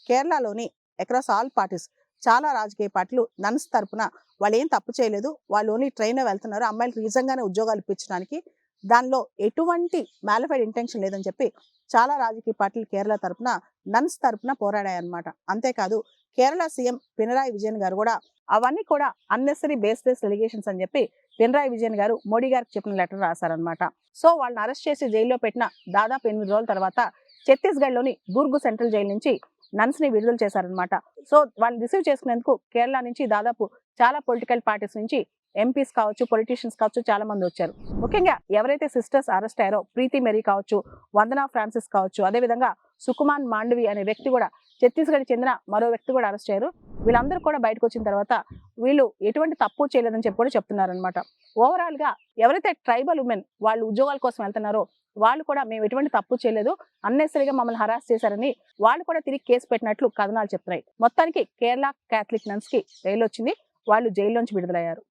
కేరళలోని across all parties చాలా రాజకీయ పార్టీలు నన్స్ తరపున వాళ్ళు ఏం తప్పు చేయలేదు, వాళ్ళు ఓన్లీ ట్రైన్ వెళ్తున్నారు, అమ్మాయిలకు నిజంగానే ఉద్యోగాలు ఇప్పించడానికి, దానిలో ఎటువంటి మ్యాలిఫైడ్ ఇంటెన్షన్ లేదని చెప్పి చాలా రాజకీయ పార్టీలు కేరళ తరపున నన్స్ తరపున పోరాడాయన్నమాట. అంతేకాదు కేరళ సీఎం పినరాయి విజయన్ గారు కూడా అవన్నీ కూడా అన్నెసరీ బేస్లెస్ ఎలిగేషన్స్ అని చెప్పి పినరాయి విజయన్ గారు మోడీ గారికి చెప్పిన లెటర్ రాశారనమాట. సో వాళ్ళని అరెస్ట్ చేసి జైల్లో పెట్టిన దాదాపు 8 రోజుల తర్వాత ఛత్తీస్గఢ్లోని దుర్గ్ సెంట్రల్ జైలు నుంచి నన్స్ ని విడుదల చేశారనమాట. సో వాళ్ళని రిసీవ్ చేసుకునేందుకు కేరళ నుంచి దాదాపు చాలా పొలిటికల్ పార్టీస్ నుంచి ఎంపీస్ కావచ్చు, పొలిటీషియన్స్ కావచ్చు, చాలా మంది వచ్చారు. ముఖ్యంగా ఎవరైతే సిస్టర్స్ అరెస్ట్ అయ్యారో ప్రీతి మెరీ కావచ్చు, వందనా ఫ్రాన్సిస్ కావచ్చు, అదేవిధంగా సుకుమాన్ మాండవి అనే వ్యక్తి కూడా ఛత్తీస్గఢ్ చెందిన మరో వ్యక్తి కూడా అరెస్ట్ అయ్యారు. వీళ్ళందరూ కూడా బయటకు వచ్చిన తర్వాత వీళ్ళు ఎటువంటి తప్పు చేయలేదని చెప్పి కూడా చెప్తున్నారనమాట. ఓవరాల్ గా ఎవరైతే ట్రైబల్ ఉమెన్ వాళ్ళు ఉద్యోగాల కోసం వెళ్తున్నారో వాళ్ళు కూడా మేము ఎటువంటి తప్పు చేయలేదు, అన్నెసరిగా మమ్మల్ని హరాస్ చేశారని వాళ్ళు కూడా తిరిగి కేసు పెట్టినట్లు కథనాలు చెప్తున్నాయి. మొత్తానికి కేరళ క్యాథలిక్ నన్స్ కి బెయిల్ వచ్చింది, వాళ్ళు జైల్లోంచి విడుదలయ్యారు.